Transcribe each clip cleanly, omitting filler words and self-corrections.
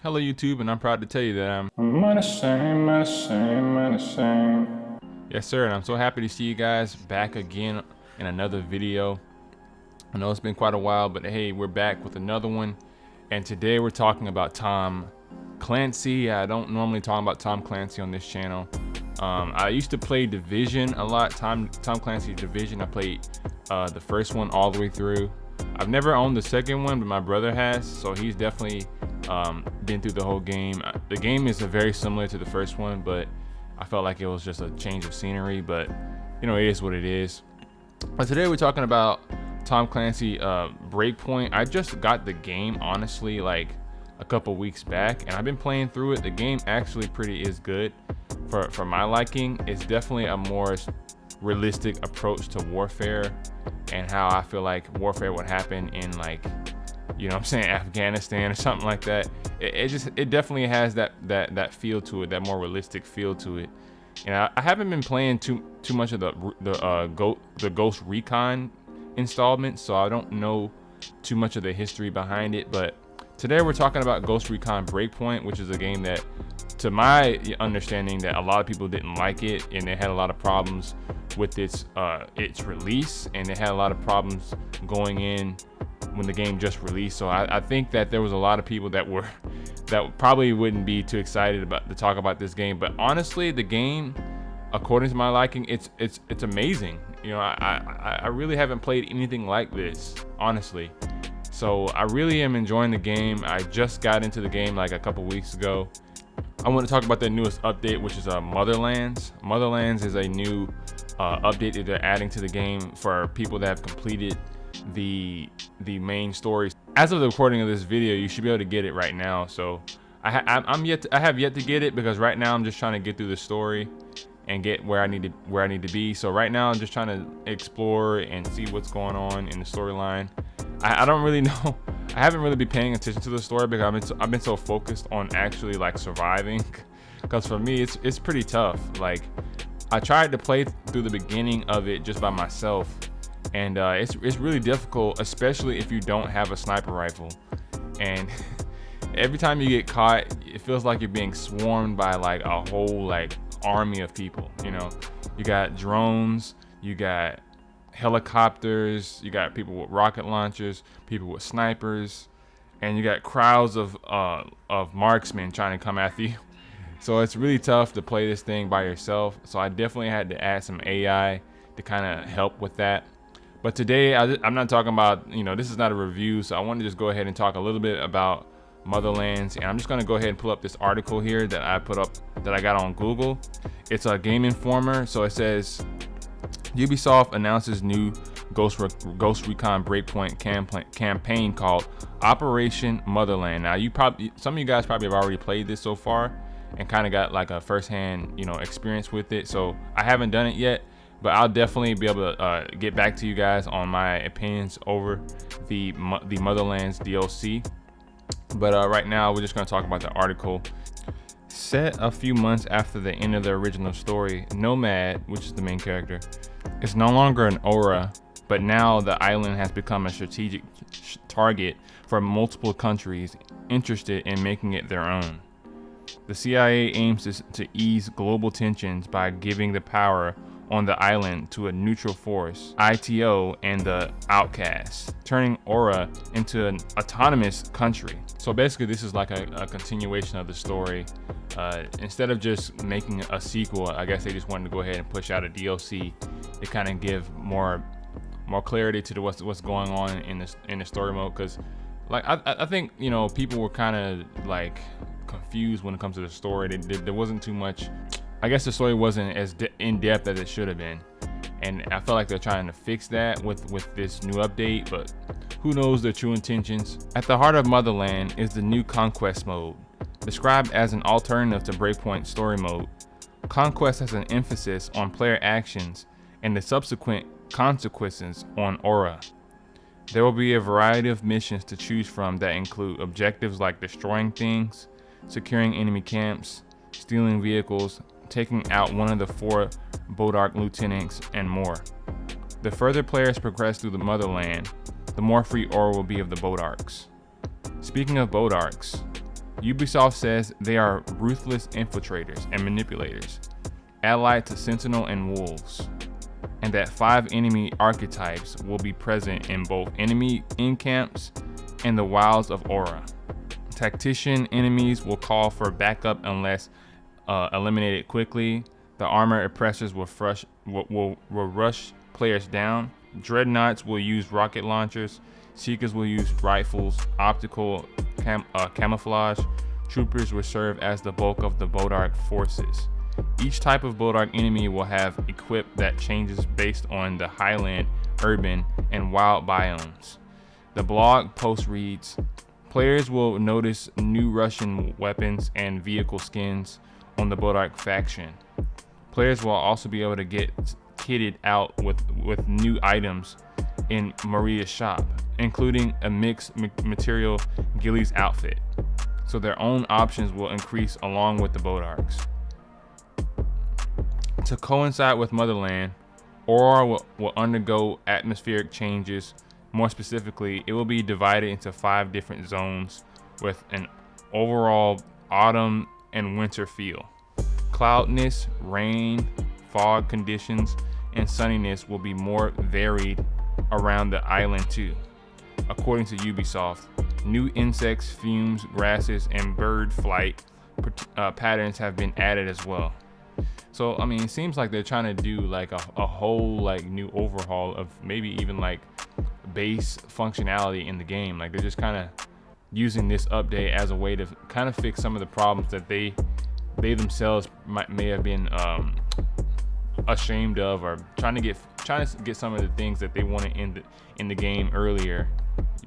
Hello YouTube, and I'm proud to tell you that I'm unashamed. yes sir, and I'm so happy to see you guys back again in another video. I know it's been quite a while, but hey, we're back with another one, and today we're talking about Tom Clancy. I don't normally talk about Tom Clancy on this channel. I used to play Division a lot, Tom Clancy's Division. I played the first one all the way through. I've never owned the second one, but my brother has, so he's definitely been through the whole game. The game is very similar to the first one, but I felt like it was just a change of scenery, but you know, it is what it is. But today we're talking about Tom Clancy Breakpoint. I just got the game honestly like a couple weeks back, and I've been playing through it. The game actually is good for my liking. It's definitely a more realistic approach to warfare and how I feel like warfare would happen in, like, you know what I'm saying, Afghanistan or something like that. It definitely has that feel to it, that more realistic feel to it. And I haven't been playing too much of the Ghost Recon installment, so I don't know too much of the history behind it. But today we're talking about Ghost Recon Breakpoint, which is a game that, to my understanding, that a lot of people didn't like it, and they had a lot of problems with its release, and they had a lot of problems going in when the game just released. So I think that there was a lot of people that probably wouldn't be too excited to talk about this game. But honestly, the game, according to my liking, it's amazing. You know, I really haven't played anything like this, honestly. So I really am enjoying the game. I just got into the game like a couple weeks ago. I want to talk about the newest update, which is Motherlands. Motherlands is a new update that they're adding to the game for people that have completed the main story. As of the recording of this video, you should be able to get it right now. So I have yet to get it, because right now I'm just trying to get through the story and get where I need to be. So right now I'm just trying to explore and see what's going on in the storyline. I don't really know. I haven't really been paying attention to the story because I've been so focused on actually like surviving. Because for me, it's pretty tough. Like, I tried to play through the beginning of it just by myself, and it's really difficult, especially if you don't have a sniper rifle. And every time you get caught, it feels like you're being swarmed by like a whole like army of people. You know, you got drones, you got helicopters, you got people with rocket launchers, people with snipers, and you got crowds of marksmen trying to come after you. So it's really tough to play this thing by yourself. So I definitely had to add some AI to kind of help with that. But today I'm not talking about, you know, this is not a review, so I want to just go ahead and talk a little bit about Motherlands. And I'm just going to go ahead and pull up this article here that I put up, that I got on Google. It's a Game Informer. So it says, Ubisoft announces new Ghost Recon Breakpoint campaign called Operation Motherland. Now, some of you guys probably have already played this so far and kind of got like a first-hand, you know, experience with it. So I haven't done it yet, but I'll definitely be able to get back to you guys on my opinions over the Motherlands DLC. But right now, we're just going to talk about the article. Set a few months after the end of the original story, Nomad, which is the main character, is no longer an aura, but now the island has become a strategic target for multiple countries interested in making it their own. The CIA aims to ease global tensions by giving the power on the island to a neutral force, ITO, and the outcasts, turning Aura into an autonomous country. So basically, this is like a continuation of the story. Instead of just making a sequel, I guess they just wanted to go ahead and push out a DLC to kind of give more clarity to what's going on in the story mode. Because like I think, you know, people were kind of like confused when it comes to the story. There wasn't too much. I guess the story wasn't as in depth as it should have been, and I feel like they're trying to fix that with this new update. But who knows their true intentions? At the heart of Motherland is the new Conquest mode. Described as an alternative to Breakpoint story mode, Conquest has an emphasis on player actions and the subsequent consequences on Aura. There will be a variety of missions to choose from that include objectives like destroying things, securing enemy camps, stealing vehicles, taking out one of the 4 Bodark lieutenants, and more. The further players progress through the Motherland, the more free Aura will be of the Bodarks. Speaking of Bodarks, Ubisoft says they are ruthless infiltrators and manipulators, allied to Sentinel and Wolves, and that 5 enemy archetypes will be present in both enemy encamps and the wilds of Aura. Tactician enemies will call for backup unless eliminated quickly. The armor oppressors will rush players down. Dreadnoughts will use rocket launchers. Seekers will use rifles, optical camouflage. Troopers will serve as the bulk of the Bodark forces. Each type of Bodark enemy will have equip that changes based on the highland, urban, and wild biomes. The blog post reads, players will notice new Russian weapons and vehicle skins on the Bodark faction. Players will also be able to get kitted out with new items in Maria's shop, including a mixed material Gilly's outfit, so their own options will increase along with the Bodarks. To coincide with Motherland, Aura will undergo atmospheric changes. More specifically, it will be divided into 5 different zones with an overall autumn and winter feel. Cloudiness, rain, fog conditions, and sunniness will be more varied around the island too. According to Ubisoft, new insects, fumes, grasses, and bird flight patterns have been added as well. So I mean, it seems like they're trying to do like a whole like new overhaul of maybe even like base functionality in the game. Like they're just kind of using this update as a way to kind of fix some of the problems that they themselves may have been ashamed of, or trying to get some of the things that they wanted in the game earlier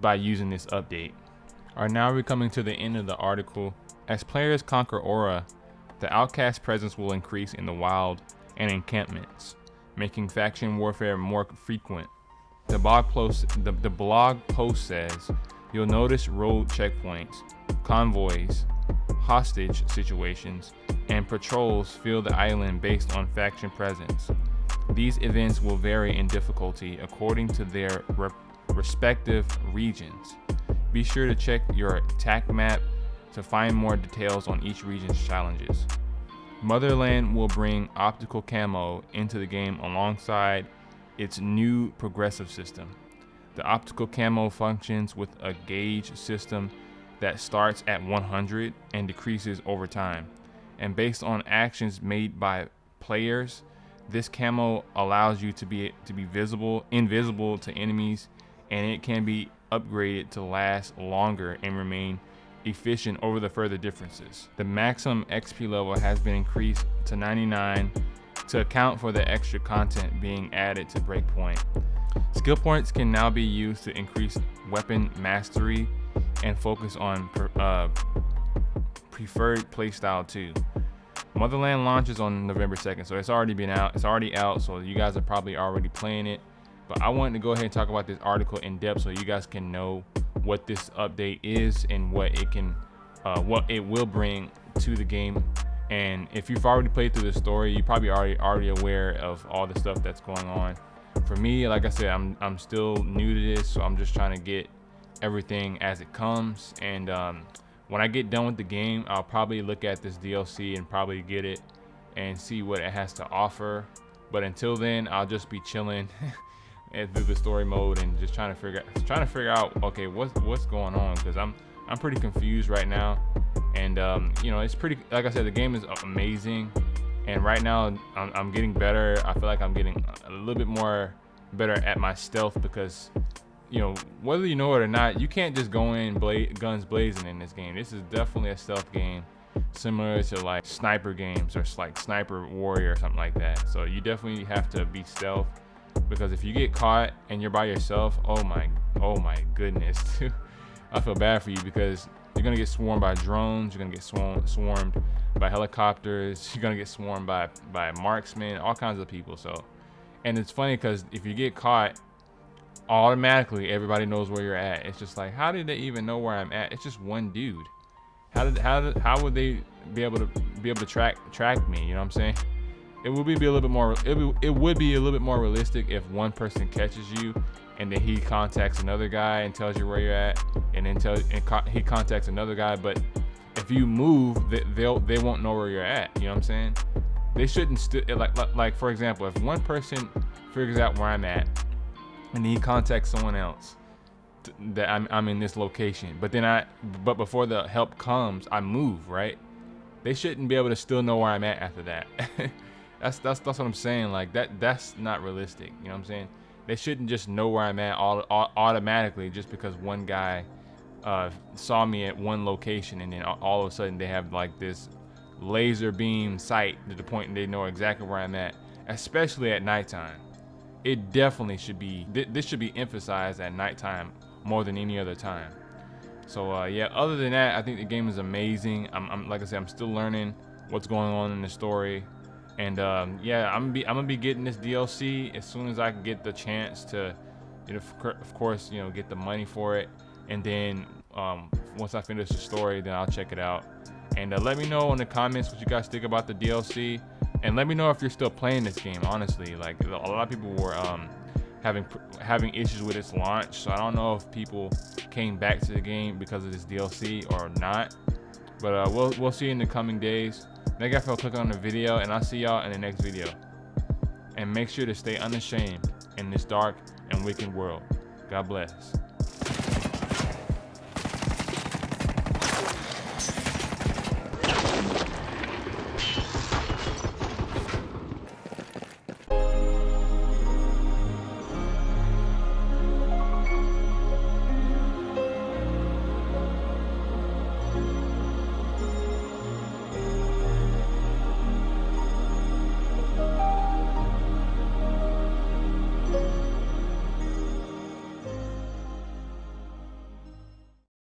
by using this update. All right, now we're coming to the end of the article. As players conquer Aura, the outcast presence will increase in the wild and encampments, making faction warfare more frequent. The blog post says you'll notice road checkpoints, convoys, hostage situations, and patrols fill the island based on faction presence. These events will vary in difficulty according to their respective regions. Be sure to check your attack map to find more details on each region's challenges. Motherland will bring optical camo into the game alongside its new progressive system. The optical camo functions with a gauge system that starts at 100 and decreases over time. And based on actions made by players, this camo allows you to be invisible to enemies, and it can be upgraded to last longer and remain efficient over the further differences. The maximum XP level has been increased to 99 to account for the extra content being added to Breakpoint. Skill points can now be used to increase weapon mastery and focus on preferred playstyle too. Motherland launches on November 2nd, so it's already out, so you guys are probably already playing it. But I wanted to go ahead and talk about this article in depth so you guys can know what this update is and what it will bring to the game. And if you've already played through the story, you're probably already aware of all the stuff that's going on. For me, like I said, I'm still new to this, so I'm just trying to get everything as it comes. And when I get done with the game, I'll probably look at this DLC and probably get it and see what it has to offer. But until then, I'll just be chilling and through the story mode and just trying to figure out okay, what's going on, because I'm pretty confused right now. And you know, it's pretty, like I said, the game is amazing, and right now I'm getting better. I feel like I'm getting a little bit more better at my stealth, because you know, whether you know it or not, you can't just go in guns blazing in this game. This is definitely a stealth game, similar to like sniper games or like Sniper Warrior or something like that. So you definitely have to be stealth, because if you get caught and you're by yourself, oh my goodness, I feel bad for you, because you're gonna get swarmed by drones, you're gonna get swarmed by helicopters, you're gonna get swarmed by marksmen, all kinds of people. So, and it's funny because if you get caught, automatically everybody knows where you're at. It's just like, how did they even know where I'm at? It's just one dude. How would they be able to track me? You know what I'm saying? It would be a little bit more. It would be a little bit more realistic if one person catches you and then he contacts another guy and tells you where you're at, and then he contacts another guy. But if you move, they won't know where you're at. You know what I'm saying? They shouldn't still like for example, if one person figures out where I'm at and he contacts someone else that I'm in this location, but before the help comes, I move, right? They shouldn't be able to still know where I'm at after that. that's what I'm saying. Like that's not realistic. You know what I'm saying? They shouldn't just know where I'm at automatically just because one guy saw me at one location, and then all of a sudden they have like this laser beam sight to the point they know exactly where I'm at, especially at nighttime. It definitely should be, this should be emphasized at nighttime more than any other time. So yeah, other than that, I think the game is amazing. I'm like I said, I'm still learning what's going on in the story, and yeah, I'm gonna be getting this DLC as soon as I can get the chance to, you know, of course, you know, get the money for it, and then once I finish the story, then I'll check it out. And let me know in the comments what you guys think about the DLC, and let me know if you're still playing this game. Honestly, like a lot of people were having issues with its launch, so I don't know if people came back to the game because of this DLC or not. But we'll see in the coming days. Thank you for clicking on the video, and I'll see y'all in the next video. And make sure to stay unashamed in this dark and wicked world. God bless.